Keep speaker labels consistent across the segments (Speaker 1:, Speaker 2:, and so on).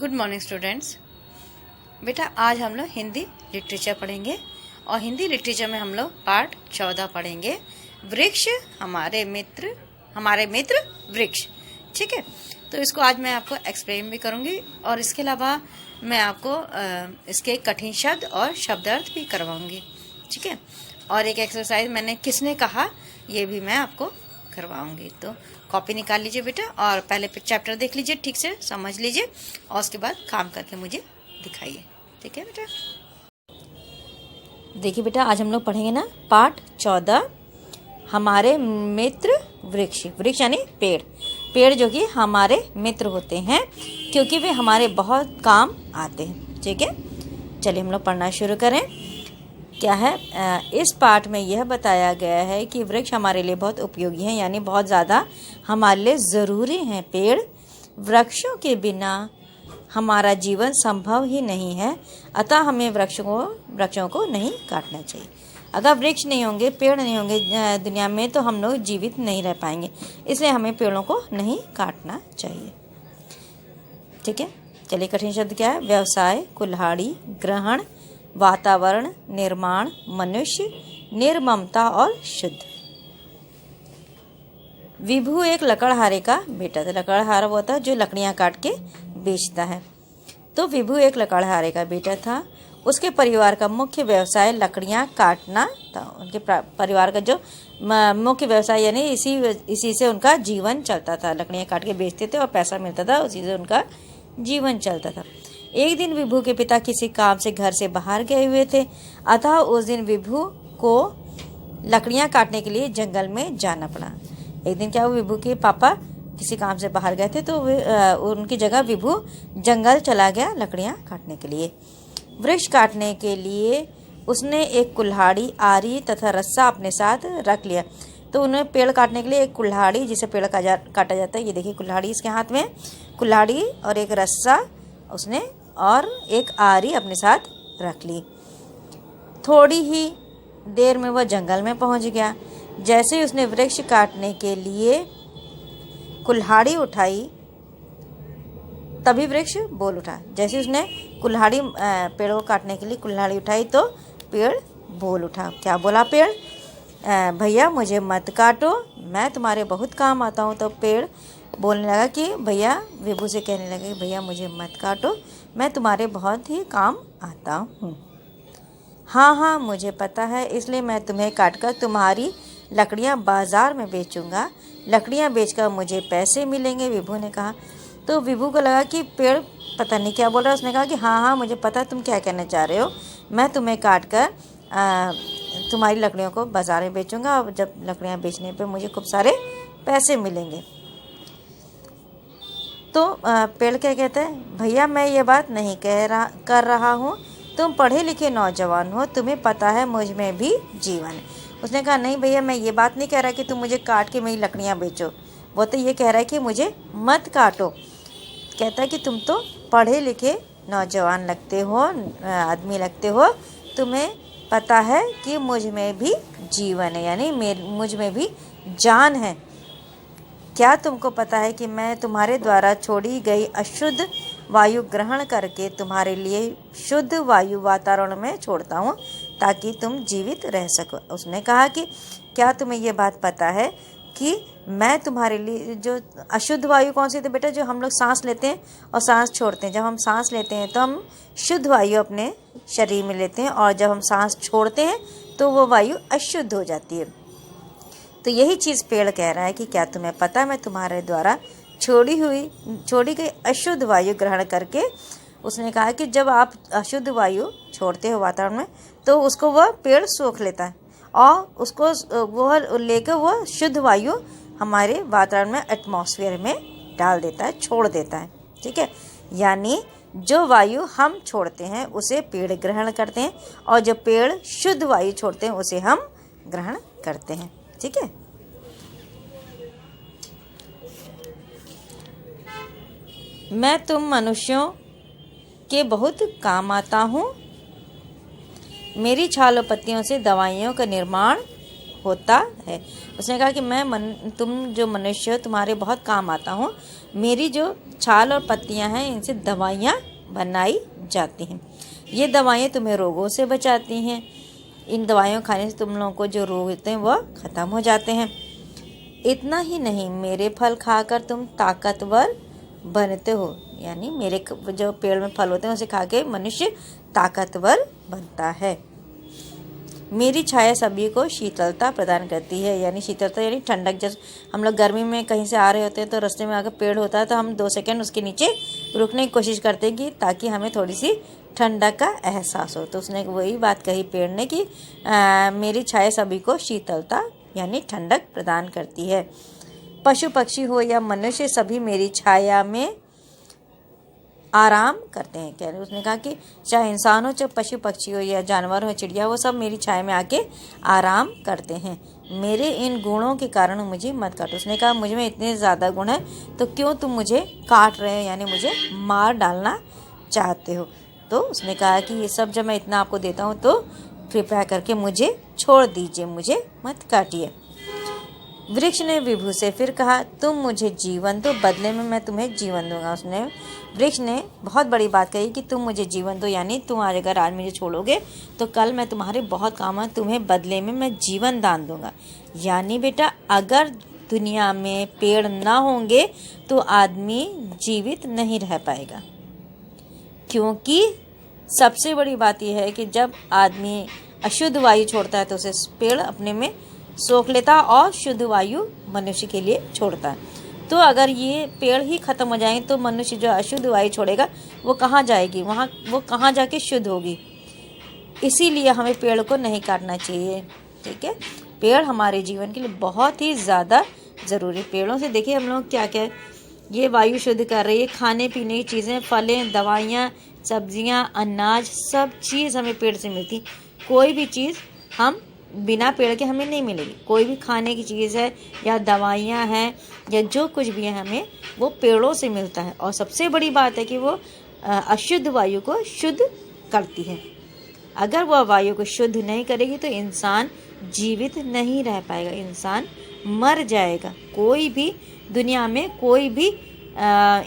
Speaker 1: Good morning students. बेटा आज हम लोग हिंदी लिटरेचर पढ़ेंगे और हिंदी लिटरेचर में हम लोग पार्ट 14 पढ़ेंगे। वृक्ष हमारे मित्र वृक्ष। ठीक है, तो इसको आज मैं आपको एक्सप्लेन भी करूंगी और इसके अलावा मैं आपको इसके कठिन शब्द और शब्दार्थ भी करवाऊंगी। ठीक है, और एक एक्सरसाइज मैंने किसने कहा ये भी मैं आपको करवाऊंगी। तो कॉपी निकाल लीजिए बेटा और पहले चैप्टर देख लीजिए, ठीक से समझ लीजिए और उसके बाद काम करके मुझे दिखाइए। ठीक है बेटा, देखिए बेटा आज हम लोग पढ़ेंगे ना पार्ट 14, हमारे मित्र वृक्ष। वृक्ष यानी पेड़ जो कि हमारे मित्र होते हैं क्योंकि वे हमारे बहुत काम आते हैं। ठीक है, चलिए हम लोग पढ़ना शुरू करें। क्या है, इस पाठ में यह बताया गया है कि वृक्ष हमारे लिए बहुत उपयोगी हैं, यानी बहुत ज़्यादा हमारे लिए ज़रूरी हैं। पेड़ वृक्षों के बिना हमारा जीवन संभव ही नहीं है, अतः हमें वृक्षों को नहीं काटना चाहिए। अगर वृक्ष नहीं होंगे, पेड़ नहीं होंगे दुनिया में तो हम लोग जीवित नहीं रह पाएंगे, इसलिए हमें पेड़ों को नहीं काटना चाहिए। ठीक है, चलिए कठिन शब्द क्या है। व्यवसाय, कुल्हाड़ी, ग्रहण, वातावरण, निर्माण, मनुष्य, निर्ममता और शुद्ध। विभु एक लकड़हारे का बेटा था। लकड़हारा वो होता है जो लकड़ियां काट के बेचता है। तो विभु एक लकड़हारे का बेटा था। उसके परिवार का मुख्य व्यवसाय लकड़ियां काटना था। उनके परिवार का जो मुख्य व्यवसाय यानी इसी से उनका जीवन चलता था। लकड़ियां काट के बेचते थे और पैसा मिलता था, उसी से उनका जीवन चलता था। एक दिन विभु के पिता किसी काम से घर से बाहर गए हुए थे, अतः उस दिन विभु को लकड़ियां काटने के लिए जंगल में जाना पड़ा। एक दिन क्या हुआ, विभु के पापा किसी काम से बाहर गए थे तो उनकी जगह विभु जंगल चला गया लकड़ियां काटने के लिए। वृक्ष काटने के लिए उसने एक कुल्हाड़ी, आरी तथा रस्सा अपने साथ रख लिया। तो उन्हें पेड़ काटने के लिए एक कुल्हाड़ी, जिसे पेड़ काटा जाता है, ये देखिए कुल्हाड़ी इसके हाथ में, कुल्हाड़ी और एक रस्सा उसने और एक आरी अपने साथ रख ली। थोड़ी ही देर में वह जंगल में पहुंच गया। जैसे ही उसने वृक्ष काटने के लिए कुल्हाड़ी उठाई तभी वृक्ष बोल उठा। जैसे उसने कुल्हाड़ी पेड़ को काटने के लिए कुल्हाड़ी उठाई तो पेड़ बोल उठा। क्या बोला पेड़? भैया मुझे मत काटो, मैं तुम्हारे बहुत काम आता हूँ। तो पेड़ बोलने लगा कि भैया, विभु से कहने लगे भैया मुझे मत काटो, मैं तुम्हारे बहुत ही काम आता हूँ। हाँ मुझे पता है, इसलिए मैं तुम्हें काटकर तुम्हारी लकड़ियाँ बाजार में बेचूंगा। लकड़ियाँ बेचकर मुझे पैसे मिलेंगे, विभु ने कहा। तो विभु को लगा कि पेड़ पता नहीं क्या बोल रहा है। उसने कहा कि हाँ मुझे पता है तुम क्या कहना चाह रहे हो, मैं तुम्हें काटकर तुम्हारी लकड़ियों को बाजार में बेचूंगा और जब लकड़ियाँ बेचने पे मुझे खूब सारे पैसे मिलेंगे। तो पेड़ क्या कहता है, भैया मैं ये बात नहीं कर रहा हूँ, तुम पढ़े लिखे नौजवान हो, तुम्हें पता है मुझ में भी जीवन है। उसने कहा नहीं भैया, मैं ये बात नहीं कह रहा कि तुम मुझे काट के मेरी लकड़ियाँ बेचो, वो तो ये कह रहा है कि मुझे मत काटो। कहता है कि तुम तो पढ़े लिखे नौजवान लगते हो, आदमी लगते हो, तुम्हें पता है कि मुझ में भी जीवन है, यानी मुझ में भी जान है। क्या तुमको पता है कि मैं तुम्हारे द्वारा छोड़ी गई अशुद्ध वायु ग्रहण करके तुम्हारे लिए शुद्ध वायु वातावरण में छोड़ता हूँ ताकि तुम जीवित रह सको। उसने कहा कि क्या तुम्हें ये बात पता है कि मैं तुम्हारे लिए जो अशुद्ध वायु कौन सी थी बेटा, जो हम लोग सांस लेते हैं और सांस छोड़ते हैं। जब हम सांस लेते हैं तो हम शुद्ध वायु अपने शरीर में लेते हैं और जब हम सांस छोड़ते हैं तो वो वायु अशुद्ध हो जाती है। तो यही चीज़ पेड़ कह रहा है कि क्या तुम्हें पता है मैं तुम्हारे द्वारा छोड़ी गई अशुद्ध वायु ग्रहण करके। उसने कहा कि जब आप अशुद्ध वायु छोड़ते हो वातावरण में तो उसको वह पेड़ सोख लेता है और उसको वह लेकर वह शुद्ध वायु हमारे वातावरण में, एटमॉस्फेयर में डाल देता है, छोड़ देता है। ठीक है, यानी जो वायु हम छोड़ते हैं उसे पेड़ ग्रहण करते हैं और जो पेड़ शुद्ध वायु छोड़ते हैं उसे हम ग्रहण करते हैं। ठीक है, मैं तुम मनुष्यों के बहुत काम आता हूँ। मेरी छाल और पत्तियों से दवाइयों का निर्माण होता है। उसने कहा कि तुम जो मनुष्य हो तुम्हारे बहुत काम आता हूँ। मेरी जो छाल और पत्तियाँ हैं इनसे दवाइयाँ बनाई जाती हैं। ये दवाइयाँ तुम्हें रोगों से बचाती हैं। इन दवाइयों खाने से तुम लोगों को जो रोग होते हैं वह ख़त्म हो जाते हैं। इतना ही नहीं, मेरे फल खाकर तुम ताकतवर बनते हो। यानी मेरे जो पेड़ में फल होते हैं उसे खा के मनुष्य ताकतवर बनता है। मेरी छाया सभी को शीतलता प्रदान करती है। यानी शीतलता यानी ठंडक। जैसे हम लोग गर्मी में कहीं से आ रहे होते हैं तो रास्ते में आकर पेड़ होता है तो हम 2 सेकंड उसके नीचे रुकने की कोशिश करते हैं कि ताकि हमें थोड़ी सी ठंडक का एहसास हो। तो उसने वही बात कही पेड़ ने कि मेरी छाया सभी को शीतलता यानी ठंडक प्रदान करती है। पशु पक्षी हो या मनुष्य सभी मेरी छाया में आराम करते हैं। कह रहे उसने कहा कि चाहे इंसान हो चाहे पशु पक्षी हो या जानवर हो चिड़िया हो, सब मेरी छाया में आके आराम करते हैं। मेरे इन गुणों के कारण मुझे मत काटो। उसने कहा मुझ में इतने ज़्यादा गुण हैं तो क्यों तुम मुझे काट रहे हो, यानी मुझे मार डालना चाहते हो। तो उसने कहा कि ये सब जब मैं इतना आपको देता हूँ तो कृपया करके मुझे छोड़ दीजिए, मुझे मत काटिए। वृक्ष ने विभु से फिर कहा तुम मुझे जीवन दो, बदले में मैं तुम्हें जीवन दूंगा। वृक्ष ने बहुत बड़ी बात कही कि तुम मुझे जीवन दो, यानी तुम अगर आज मुझे छोड़ोगे तो कल मैं तुम्हारे बहुत काम है, तुम्हें बदले में मैं जीवन दान दूंगा। यानी बेटा अगर दुनिया में पेड़ ना होंगे तो आदमी जीवित नहीं रह पाएगा। क्योंकि सबसे बड़ी बात यह है कि जब आदमी अशुद्ध वायु छोड़ता है तो उसे पेड़ अपने में सोख लेता और शुद्ध वायु मनुष्य के लिए छोड़ता है। तो अगर ये पेड़ ही खत्म हो जाएंगे तो मनुष्य जो अशुद्ध वायु छोड़ेगा वो कहाँ जाएगी, वहाँ वो कहाँ जाके शुद्ध होगी। इसीलिए हमें पेड़ को नहीं काटना चाहिए। ठीक है, पेड़ हमारे जीवन के लिए बहुत ही ज़्यादा ज़रूरी। पेड़ों से देखिए हम लोग क्या क्या ये वायु शुद्ध कर रही है, खाने पीने की चीज़ें, फलें, दवाइयाँ, सब्जियाँ, अनाज, सब चीज़ हमें पेड़ से मिलती। कोई भी चीज़ हम बिना पेड़ के हमें नहीं मिलेगी। कोई भी खाने की चीज़ है या दवाइयाँ हैं या जो कुछ भी है हमें वो पेड़ों से मिलता है। और सबसे बड़ी बात है कि वो अशुद्ध वायु को शुद्ध करती है। अगर वह वायु को शुद्ध नहीं करेगी तो इंसान जीवित नहीं रह पाएगा, इंसान मर जाएगा। कोई भी दुनिया में कोई भी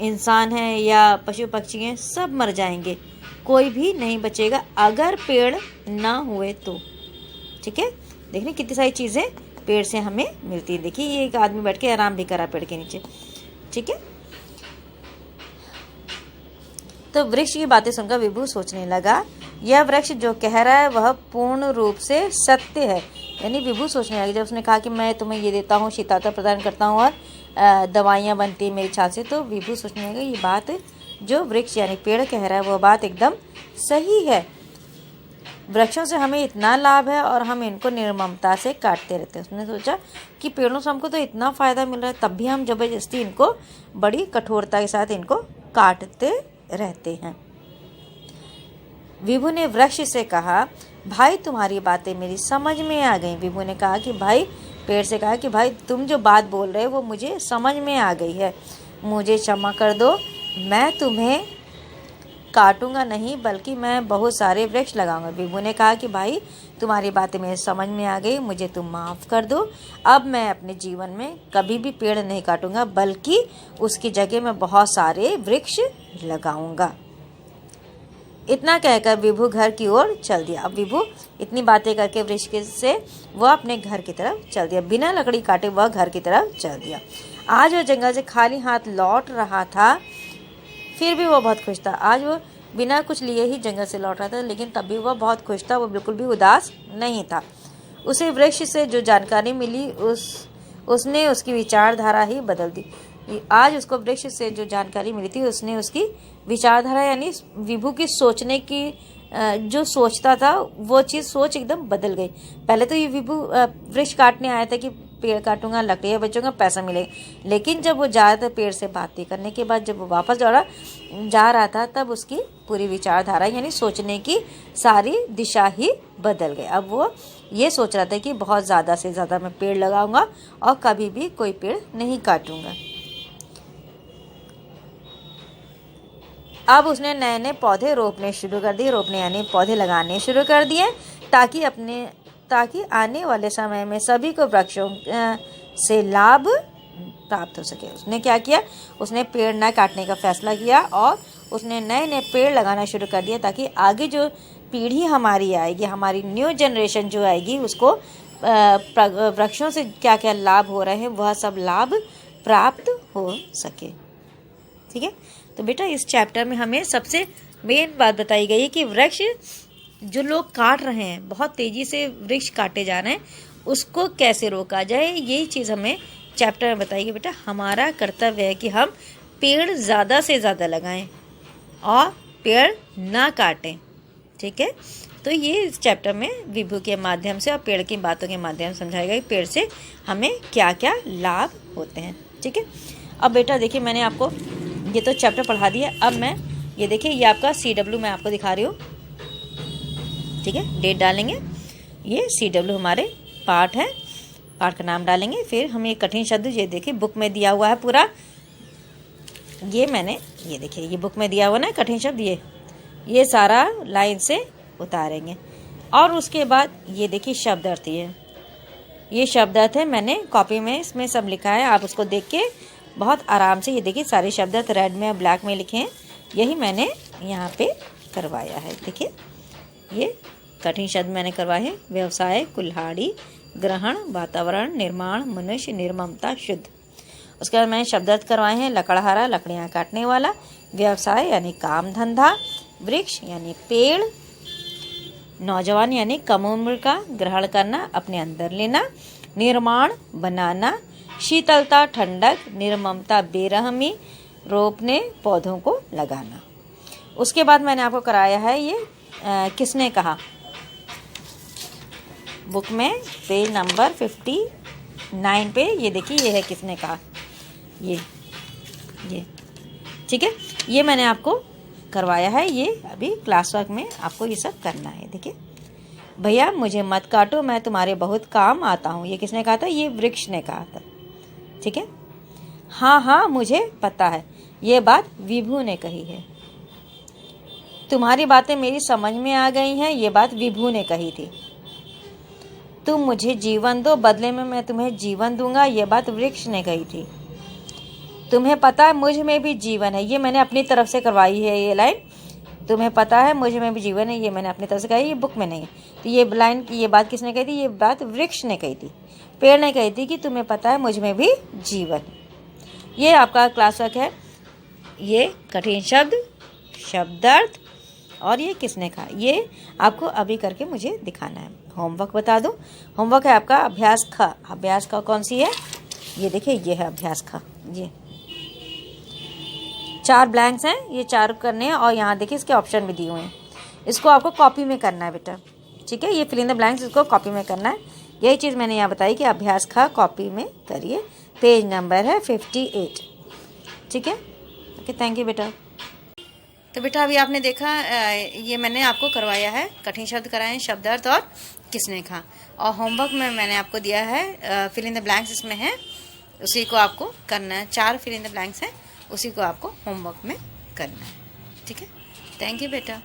Speaker 1: इंसान है या पशु पक्षी हैं, सब मर जाएंगे, कोई भी नहीं बचेगा अगर पेड़ ना हुए तो। ठीक है, देखिए कितनी सारी चीज़ें पेड़ से हमें मिलती है। देखिए ये एक आदमी बैठ के आराम भी करा पेड़ के नीचे। ठीक है, तो वृक्ष की बातें सुनकर विभु सोचने लगा यह वृक्ष जो कह रहा है वह पूर्ण रूप से सत्य है। यानी विभु सोचने लगे, जब उसने कहा कि मैं तुम्हें ये देता हूँ, शीतलता प्रदान करता हूँ और दवाइयाँ बनती है मेरी छाल से, तो विभु सोचने लगे ये बात जो वृक्ष यानी पेड़ कह रहा है वो बात एकदम सही है। वृक्षों से हमें इतना लाभ है और हम इनको निर्ममता से काटते रहते हैं। उसने सोचा कि पेड़ों से हमको तो इतना फ़ायदा मिल रहा है, तब भी हम ज़बरदस्ती इनको बड़ी कठोरता के साथ इनको काटते रहते हैं। विभु ने वृक्ष से कहा भाई तुम्हारी बातें मेरी समझ में आ गई। विभु ने कहा कि भाई, पेड़ से कहा कि भाई तुम जो बात बोल रहे हो वो मुझे समझ में आ गई है, मुझे क्षमा कर दो। मैं तुम्हें काटूंगा नहीं बल्कि मैं बहुत सारे वृक्ष लगाऊंगा। विभु ने कहा कि भाई तुम्हारी बातें मेरे समझ में आ गई, मुझे तुम माफ़ कर दो। अब मैं अपने जीवन में कभी भी पेड़ नहीं काटूंगा बल्कि उसकी जगह मैं बहुत सारे वृक्ष लगाऊंगा। इतना कहकर विभु घर की ओर चल दिया। अब विभु इतनी बातें करके वृक्ष से वह अपने घर की तरफ चल दिया। बिना लकड़ी काटे वह घर की तरफ चल दिया। आज वह जंगल से खाली हाथ लौट रहा था, फिर भी वह बहुत खुश था। आज वो बिना कुछ लिए ही जंगल से लौट रहा था, लेकिन तब भी वह बहुत खुश था, वो बिल्कुल भी उदास नहीं था। उसे वृक्ष से जो जानकारी मिली उसने उसकी विचारधारा ही बदल दी। आज उसको वृक्ष से जो जानकारी मिली थी उसने उसकी विचारधारा यानी विभु की सोचने की जो सोचता था वो चीज़ सोच एकदम बदल गई। पहले तो ये विभु वृक्ष काटने आया था कि पेड़ काटूंगा, लकड़ियाँ बेचूंगा, पैसा मिलेगा, लेकिन जब वो जा रहा था पेड़ से बातें करने के बाद, जब वो वापस जा रहा था तब उसकी पूरी विचारधारा यानी सोचने की सारी दिशा ही बदल गई। अब वो ये सोच रहा था कि बहुत ज़्यादा से ज़्यादा मैं पेड़ लगाऊंगा और कभी भी कोई पेड़ नहीं काटूंगा। अब उसने नए नए पौधे रोपने शुरू कर दिए, रोपने यानी पौधे लगाने शुरू कर दिए ताकि अपने ताकि आने वाले समय में सभी को वृक्षों से लाभ प्राप्त हो सके। उसने क्या किया, उसने पेड़ न काटने का फैसला किया और उसने नए नए पेड़ लगाना शुरू कर दिया ताकि आगे जो पीढ़ी हमारी आएगी, हमारी न्यू जनरेशन जो आएगी, उसको वृक्षों से क्या क्या लाभ हो रहे हैं वह सब लाभ प्राप्त हो सके। ठीक है, तो बेटा इस चैप्टर में हमें सबसे मेन बात बताई गई है कि वृक्ष जो लोग काट रहे हैं, बहुत तेजी से वृक्ष काटे जा रहे हैं, उसको कैसे रोका जाए, यही चीज़ हमें चैप्टर में बताई गई। बेटा हमारा कर्तव्य है कि हम पेड़ ज़्यादा से ज़्यादा लगाएं और पेड़ ना काटें। ठीक है, तो ये इस चैप्टर में विभू के माध्यम से और पेड़ की बातों के माध्यम से समझाया गया कि पेड़ से हमें क्या क्या लाभ होते हैं। ठीक है, अब बेटा देखिए मैंने आपको ये तो चैप्टर पढ़ा दिया। अब मैं ये देखिए ये आपका CW मैं आपको दिखा रही हूँ। ठीक है, डेट डालेंगे, ये CW हमारे पाठ है, पाठ का नाम डालेंगे। फिर हम ये कठिन शब्द ये देखिए बुक में दिया हुआ है पूरा, ये मैंने ये देखिए ये बुक में दिया हुआ ना कठिन शब्द, ये सारा लाइन से उतारेंगे। और उसके बाद ये देखिए शब्द अर्थ, ये शब्द अर्थ है, मैंने कॉपी में इसमें सब लिखा है, आप उसको देख के बहुत आराम से ये देखिए सारे शब्द अर्थ रेड में और ब्लैक में लिखे हैं, यही मैंने यहाँ पे करवाया है। देखिए ये कठिन शब्द मैंने करवाए हैं, व्यवसाय, कुल्हाड़ी, ग्रहण, वातावरण, निर्माण, मनुष्य, निर्ममता, शुद्ध। उसके बाद मैंने शब्द अर्थ करवाए हैं, लकड़हारा लकड़ियाँ काटने वाला, व्यवसाय यानी काम धंधा, वृक्ष यानी पेड़, नौजवान यानी कम उम्र का, ग्रहण करना अपने अंदर लेना, निर्माण बनाना, शीतलता ठंडक, निर्ममता बेरहमी, रोपने पौधों को लगाना। उसके बाद मैंने आपको कराया है ये किसने कहा, बुक में पेज नंबर 59 पे ये देखिए ये है किसने कहा, ये ठीक है, ये मैंने आपको करवाया है, ये अभी क्लास वर्क में आपको ये सब करना है। देखिए भैया मुझे मत काटो, मैं तुम्हारे बहुत काम आता हूँ, ये किसने कहा था, ये वृक्ष ने कहा था। ठीक है, हाँ हाँ मुझे पता है, ये बात विभू ने कही है। तुम्हारी बातें मेरी समझ में आ गई हैं, ये बात विभू ने कही थी। तुम मुझे जीवन दो, बदले में मैं तुम्हें जीवन दूंगा, ये बात वृक्ष ने कही थी। तुम्हें पता है मुझ में भी जीवन है, ये मैंने अपनी तरफ से करवाई है ये लाइन। तुम्हें पता है मुझ में भी जीवन है, ये मैंने अपनी तरफ से कही, ये बुक में नहीं है। तो ये लाइन ये बात किसने कही थी, ये बात वृक्ष ने कही थी, पेड़ ने कही थी कि तुम्हें पता है मुझ में भी जीवन। ये आपका क्लास वर्क है, ये कठिन शब्द, शब्दार्थ और ये किसने कहा, ये आपको अभी करके मुझे दिखाना है। होमवर्क बता दो, होमवर्क है आपका अभ्यास ख। अभ्यास ख कौन सी है, ये देखिए ये है अभ्यास ख, ये 4 ब्लैंक्स हैं, ये 4 करने हैं और यहाँ देखिए इसके ऑप्शन भी दिए हुए हैं, इसको आपको कॉपी में करना है बेटा। ठीक है, ये फिल इन द ब्लैंक्स इसको कॉपी में करना है, यही चीज़ मैंने यहाँ बताई कि अभ्यास ख कॉपी में करिए, पेज नंबर है 58। ठीक है, ओके, थैंक यू बेटा। तो बेटा अभी आपने देखा ये मैंने आपको करवाया है, कठिन शब्द कराए हैं, शब्दार्थ और किसने कहा, और होमवर्क में मैंने आपको दिया है फिल इन द ब्लैंक्स इसमें है, उसी को आपको करना है। 4 फिल इन द ब्लैंक्स हैं, उसी को आपको होमवर्क में करना है। ठीक है, थैंक यू बेटा।